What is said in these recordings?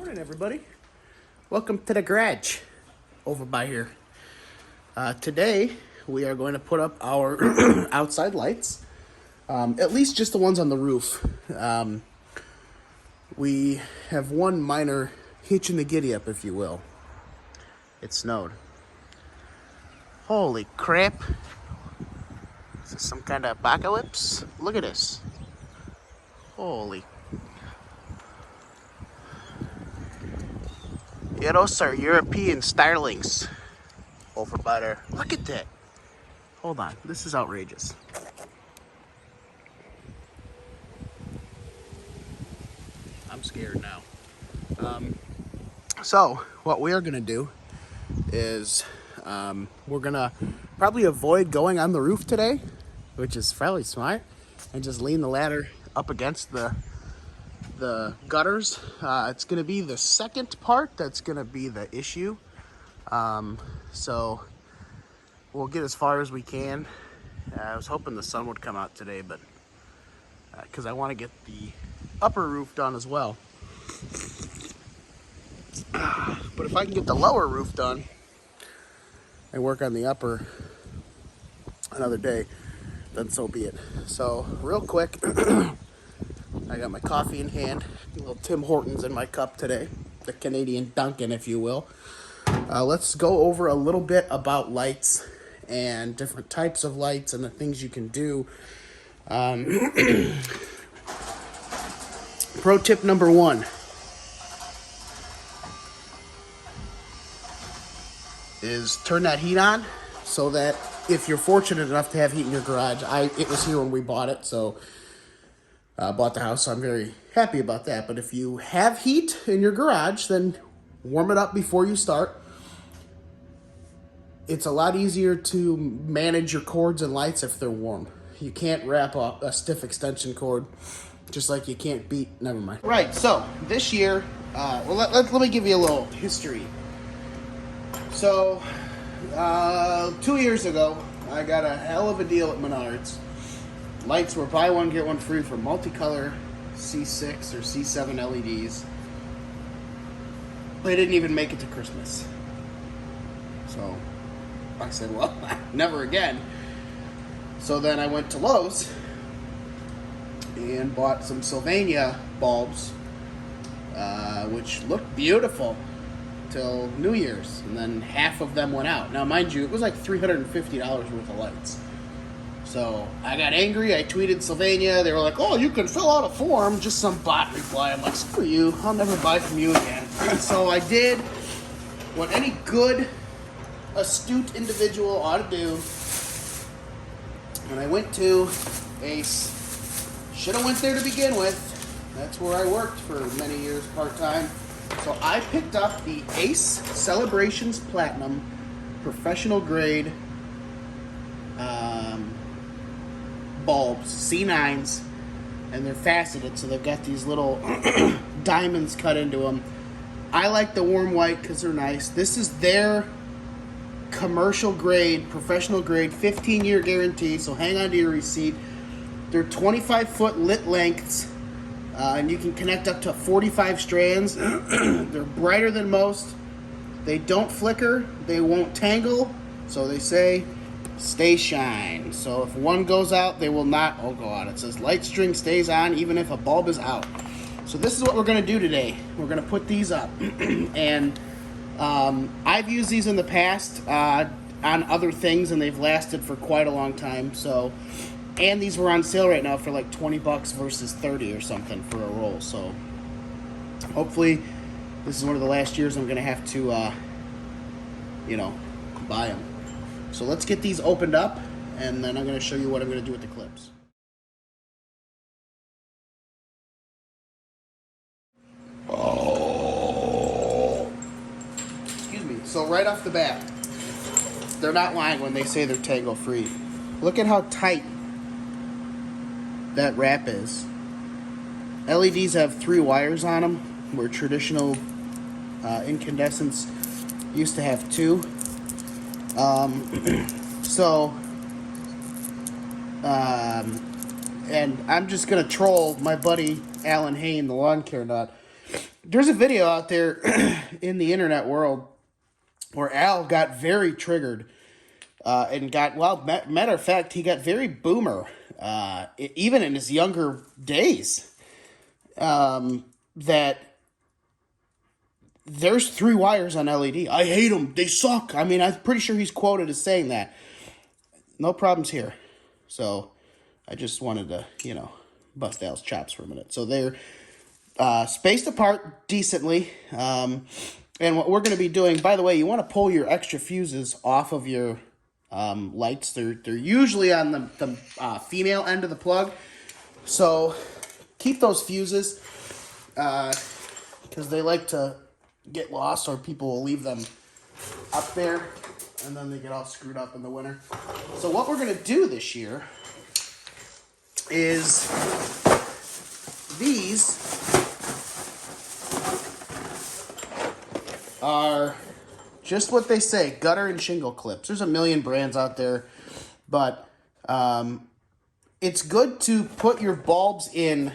Morning, everybody. Welcome to the garage over by here. Today, we are going to put up our outside lights, at least just the ones on the roof. We have one minor hitch in the giddy up, if you will. It snowed. Holy crap. Is this some kind of apocalypse? Look at this. Holy. Yeah, those are European starlings over by there. Look at that. Hold on. This is outrageous. I'm scared now. So, what we are going to do is we're going to probably avoid going on the roof today, which is fairly smart, and just lean the ladder up against the gutters. It's going to be the second part that's going to be the issue. So we'll get as far as we can. I was hoping the sun would come out today, but because I want to get the upper roof done as well. But if I can get the lower roof done and work on the upper another day, then so be it. So real quick, I got my coffee in hand, a little Tim Hortons in my cup today, the Canadian Dunkin', if you will. Let's go over a little bit about lights and different types of lights and the things you can do. Pro tip number 1 is turn that heat on so that if you're fortunate enough to have heat in your garage, it was here when we bought it, so bought the house, so I'm very happy about that. But if you have heat in your garage, then warm it up before you start. It's a lot easier to manage your cords and lights if they're warm. You can't wrap up a stiff extension cord, just like you can't beat, never mind. Right, so this year, let me give you a little history. So, 2 years ago, I got a hell of a deal at Menards. Lights were buy one, get one free for multicolor C6 or C7 LEDs. They didn't even make it to Christmas. So I said, well, never again. So then I went to Lowe's and bought some Sylvania bulbs, which looked beautiful till New Year's. And then half of them went out. Now, mind you, it was like $350 worth of lights. So I got angry. I tweeted Sylvania. They were like, oh, you can fill out a form. Just some bot reply. I'm like, screw you. I'll never buy from you again. So I did what any good, astute individual ought to do. And I went to Ace. Should have went there to begin with. That's where I worked for many years part-time. So I picked up the Ace Celebrations Platinum professional grade bulbs, C9s, and they're faceted, so they've got these little diamonds cut into them. I like the warm white because they're nice. This is their commercial grade, professional grade, 15-year guarantee, so hang on to your receipt. They're 25-foot lit lengths, and you can connect up to 45 strands. They're brighter than most. They don't flicker. They won't tangle, so they say stay shine. So if one goes out, they will not all go out. It says light string stays on even if a bulb is out. So this is what we're going to do today. We're going to put these up. And I've used these in the past on other things, and they've lasted for quite a long time. So, and these were on sale right now for like $20 versus $30 or something for a roll. So hopefully this is one of the last years I'm going to have to, buy them. So let's get these opened up, and then I'm going to show you what I'm going to do with the clips. Oh. Excuse me. So right off the bat, they're not lying when they say they're tangle-free. Look at how tight that wrap is. LEDs have 3 wires on them, where traditional incandescents used to have 2. And I'm just going to troll my buddy Alan Hain, the lawn care nut, There's a video out there in the internet world where Al got very triggered and got, well, matter of fact, he got very boomer, even in his younger days, that there's 3 wires on LED. I hate them. They suck. I mean, I'm pretty sure he's quoted as saying that. No problems here. So I just wanted to, bust Al's chops for a minute. So they're spaced apart decently. And what we're going to be doing, by the way, you want to pull your extra fuses off of your lights. They're usually on the female end of the plug. So keep those fuses because they like to get lost, or people will leave them up there and then they get all screwed up in the winter. So what we're going to do this year is these are just what they say, gutter and shingle clips. There's a million brands out there, but it's good to put your bulbs in.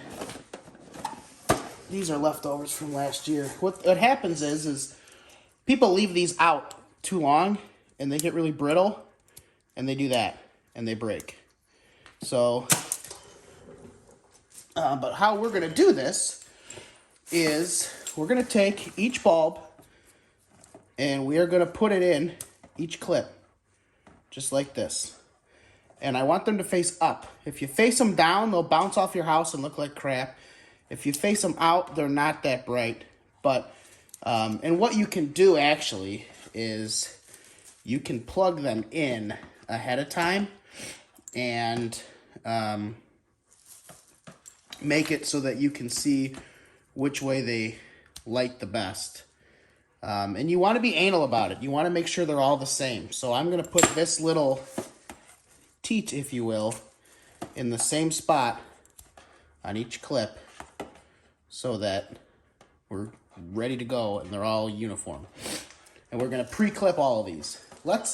These are leftovers from last year. What happens is people leave these out too long and they get really brittle, and they do that and they break. So, but how we're going to do this is we're going to take each bulb and we are going to put it in each clip, just like this. And I want them to face up. If you face them down, they'll bounce off your house and look like crap. If you face them out, they're not that bright. But, and what you can do actually is you can plug them in ahead of time and make it so that you can see which way they light the best. And you want to be anal about it. You want to make sure they're all the same. So I'm going to put this little teat, if you will, in the same spot on each clip so that we're ready to go and they're all uniform. And we're going to pre-clip all of these. Let's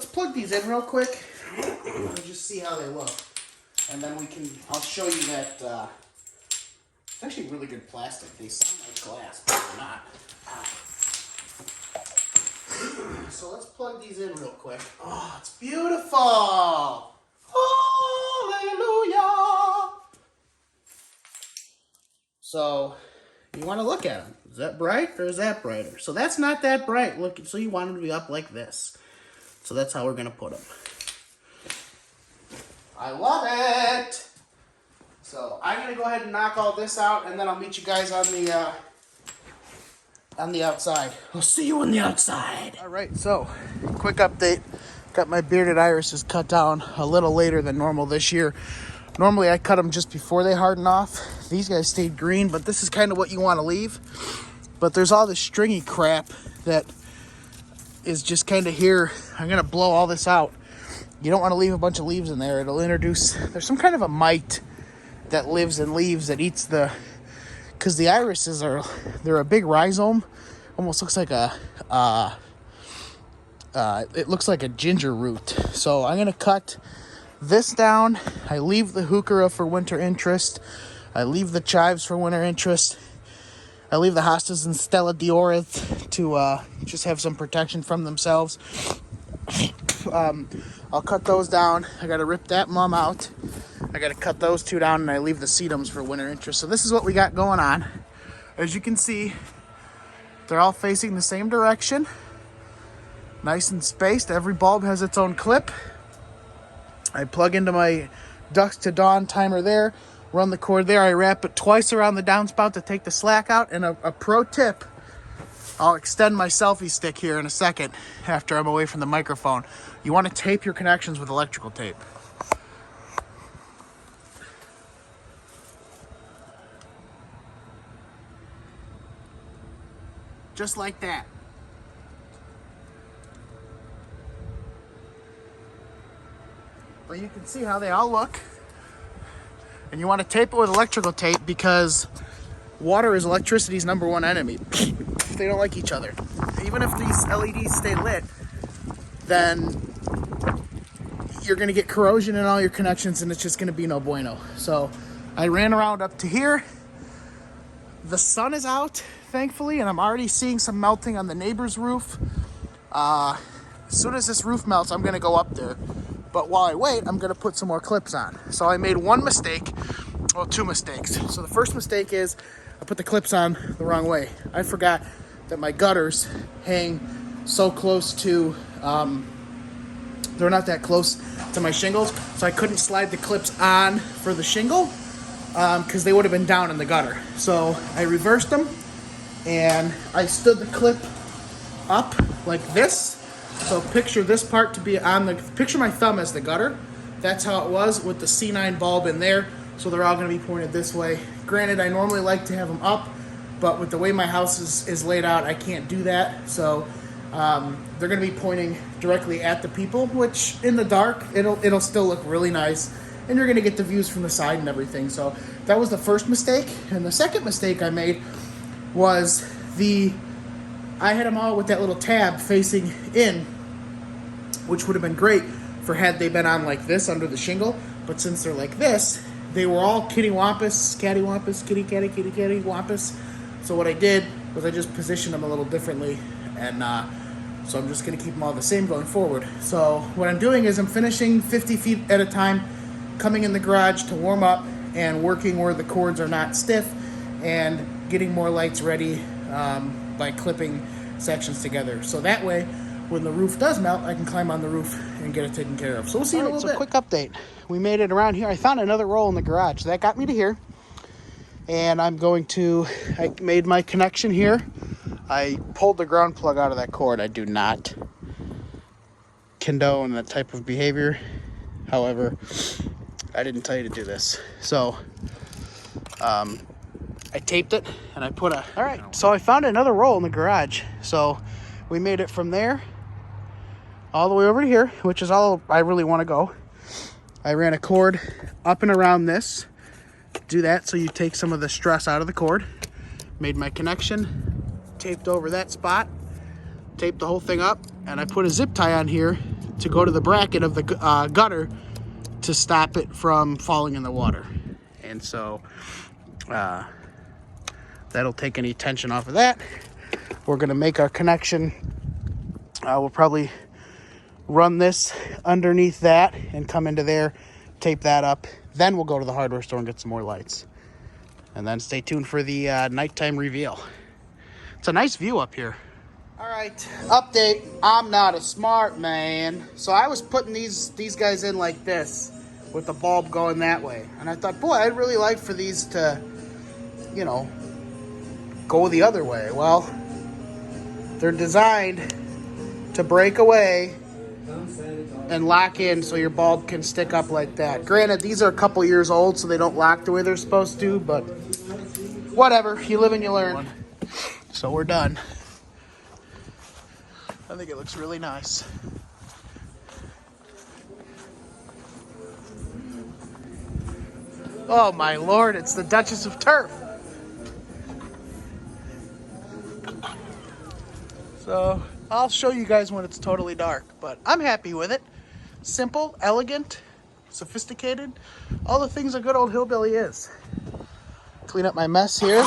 plug these in real quick and just see how they look. And then I'll show you that it's actually really good plastic. They sound like glass, but they're not. So let's plug these in real quick. Oh, it's beautiful! Hallelujah! So you want to look at them. Is that bright or is that brighter? So that's not that bright. Look, so you want them to be up like this. So that's how we're going to put them. I love it! So I'm going to go ahead and knock all this out, and then I'll meet you guys on the outside. I'll see you on the outside. All right, so quick update. Got my bearded irises cut down a little later than normal this year. Normally I cut them just before they harden off. These guys stayed green, but this is kind of what you want to leave. But there's all this stringy crap that is just kind of here. I'm going to blow all this out. You don't want to leave a bunch of leaves in there. It'll introduce, there's some kind of a mite that lives in leaves that eats because the irises they're a big rhizome. Almost looks like it looks like a ginger root. So I'm going to cut this down. I leave the heuchera for winter interest. I leave the chives for winter interest. I leave the hostas and Stella Diorith to just have some protection from themselves. I'll cut those down. I got to rip that mum out. I got to cut those 2 down, and I leave the sedums for winter interest. So this is what we got going on. As you can see, they're all facing the same direction. Nice and spaced. Every bulb has its own clip. I plug into my dusk to dawn timer there, run the cord there. I wrap it twice around the downspout to take the slack out. And a pro tip, I'll extend my selfie stick here in a second after I'm away from the microphone. You want to tape your connections with electrical tape. Just like that. But you can see how they all look. And you want to tape it with electrical tape because water is electricity's #1 enemy. They don't like each other. Even if these LEDs stay lit, then you're going to get corrosion in all your connections and it's just going to be no bueno. So I ran around up to here, The sun is out, thankfully, and I'm already seeing some melting on the neighbor's roof. As soon as this roof melts, I'm gonna go up there. But while I wait, I'm gonna put some more clips on. So I made one mistake, well, two mistakes. So the first mistake is I put the clips on the wrong way. I forgot that my gutters hang so close to, they're not that close to my shingles, so I couldn't slide the clips on for the shingle because they would have been down in the gutter. So I reversed them and I stood the clip up like this. So picture this part to be on the, picture my thumb as the gutter. That's how it was with the C9 bulb in there. So they're all gonna be pointed this way. Granted, I normally like to have them up, but with the way my house is laid out, I can't do that. So they're gonna be pointing directly at the people, which in the dark, it'll still look really nice. And you're gonna get the views from the side and everything. So that was the first mistake. And the second mistake I made was I had them all with that little tab facing in, which would have been great for had they been on like this under the shingle. But since they're like this, they were all kittywampus, cattywampus, kitty catty, kitty catty wampus. So what I did was I just positioned them a little differently, and so I'm just gonna keep them all the same going forward. So what I'm doing is I'm finishing 50 feet at a time, coming in the garage to warm up and working where the cords are not stiff and getting more lights ready by clipping sections together. So that way, when the roof does melt, I can climb on the roof and get it taken care of. So we'll see in a little bit. So quick update. We made it around here. I found another roll in the garage. That got me to here. And I made my connection here. I pulled the ground plug out of that cord. I do not condone that type of behavior. However, I didn't tell you to do this. So, I taped it and I put all right, so I found another roll in the garage. So we made it from there all the way over to here, which is all I really want to go. I ran a cord up and around this. Do that so you take some of the stress out of the cord. Made my connection, taped over that spot, taped the whole thing up, and I put a zip tie on here to go to the bracket of the gutter to stop it from falling in the water. And so that'll take any tension off of that. We're gonna make our connection. We'll probably run this underneath that and come into there, tape that up. Then we'll go to the hardware store and get some more lights. And then stay tuned for the nighttime reveal. It's a nice view up here. All right, update. I'm not a smart man. So I was putting these guys in like this with the bulb going that way. And I thought, boy, I'd really like for these to, you know, go the other way. Well, they're designed to break away and lock in so your bulb can stick up like that. Granted, these are a couple years old, so they don't lock the way they're supposed to, but whatever, you live and you learn. So we're done. I think it looks really nice. Oh my Lord, it's the Duchess of Turf. So I'll show you guys when it's totally dark, but I'm happy with it. Simple, elegant, sophisticated, all the things a good old hillbilly is. Clean up my mess here.